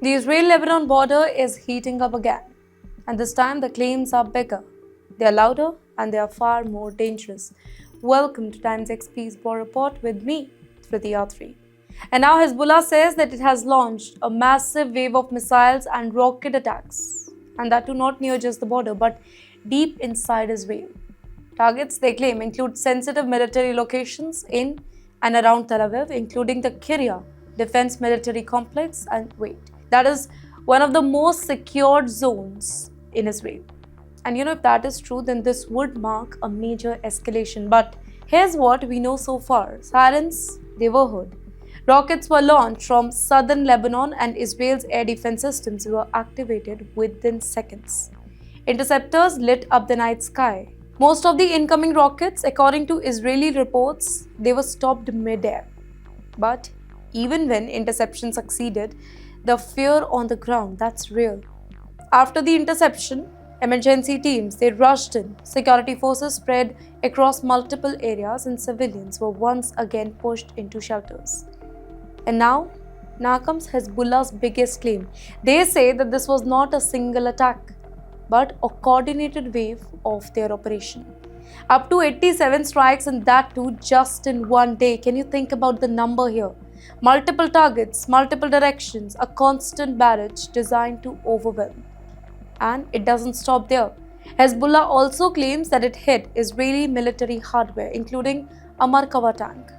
The Israel-Lebanon border is heating up again, and this time the claims are bigger, they are louder, and they are far more dangerous. Welcome to TimesXP's War Report with me, Thriti Yatri. And now Hezbollah says that it has launched a massive wave of missiles and rocket attacks, and that too not near just the border, but deep inside Israel. Targets, they claim, include sensitive military locations in and around Tel Aviv, including the Kiryat Defense Military Complex, and that is one of the most secured zones in Israel. And if that is true, then this would mark a major escalation. But here's what we know so far. Sirens, they were heard. Rockets were launched from southern Lebanon, and Israel's air defense systems were activated within seconds. Interceptors lit up the night sky. Most of the incoming rockets, according to Israeli reports, they were stopped mid-air. But even when interception succeeded, the fear on the ground, that's real. After the interception, emergency teams, they rushed in. Security forces spread across multiple areas, and civilians were once again pushed into shelters. And now comes Hezbollah's biggest claim. They say that this was not a single attack, but a coordinated wave of their operation. Up to 87 strikes, and that too just in one day. Can you think about the number here? Multiple targets, multiple directions, a constant barrage designed to overwhelm. And it doesn't stop there. Hezbollah also claims that it hit Israeli military hardware, including a Merkava tank.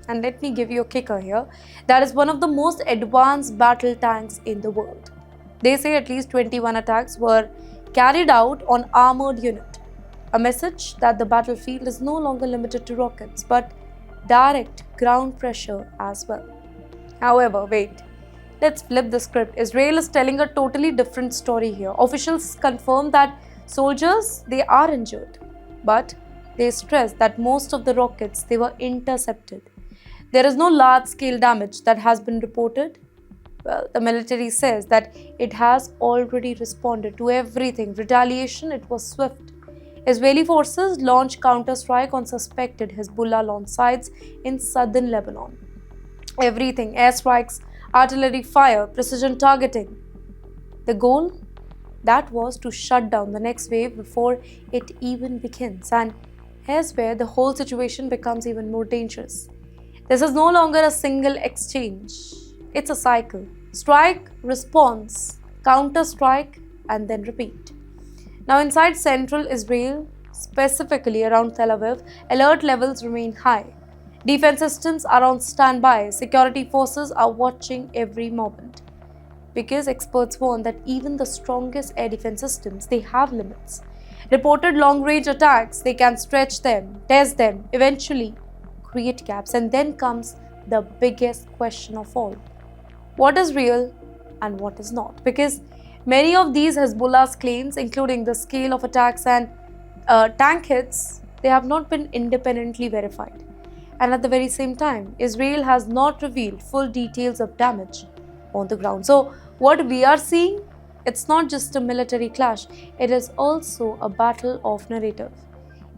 And let me give you a kicker here. That is one of the most advanced battle tanks in the world. They say at least 21 attacks were carried out on armored unit. A message that the battlefield is no longer limited to rockets, but direct ground pressure as well. However, let's flip the script. Israel is telling a totally different story here. Officials confirm that soldiers, they are injured, but they stress that most of the rockets, they were intercepted. There is no large-scale damage that has been reported. Well, the military says that it has already responded to everything. Retaliation, it was swift. Israeli forces launched counter-strike on suspected Hezbollah launch sites in southern Lebanon. Everything, airstrikes, artillery fire, precision targeting. The goal, that was to shut down the next wave before it even begins. And here's where the whole situation becomes even more dangerous. This is no longer a single exchange. It's a cycle. Strike, response, counter-strike, and then repeat. Now, inside central Israel, specifically around Tel Aviv, alert levels remain high. Defense systems are on standby. Security forces are watching every moment. Because experts warn that even the strongest air defense systems, they have limits. Reported long-range attacks, they can stretch them, test them, eventually create gaps. And then comes the biggest question of all. What is real and what is not? Because many of these Hezbollah's claims, including the scale of attacks and tank hits, they have not been independently verified. And at the very same time, Israel has not revealed full details of damage on the ground. So what we are seeing, it's not just a military clash, it is also a battle of narrative.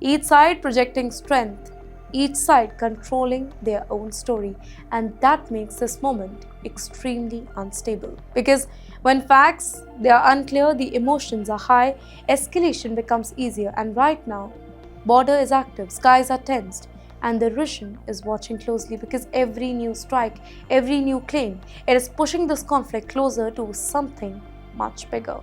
Each side projecting strength, each side controlling their own story, and that makes this moment extremely unstable. Because when facts, they are unclear, the emotions are high, escalation becomes easier. And right now, border is active, skies are tensed, and the region is watching closely, because every new strike, every new claim, it is pushing this conflict closer to something much bigger.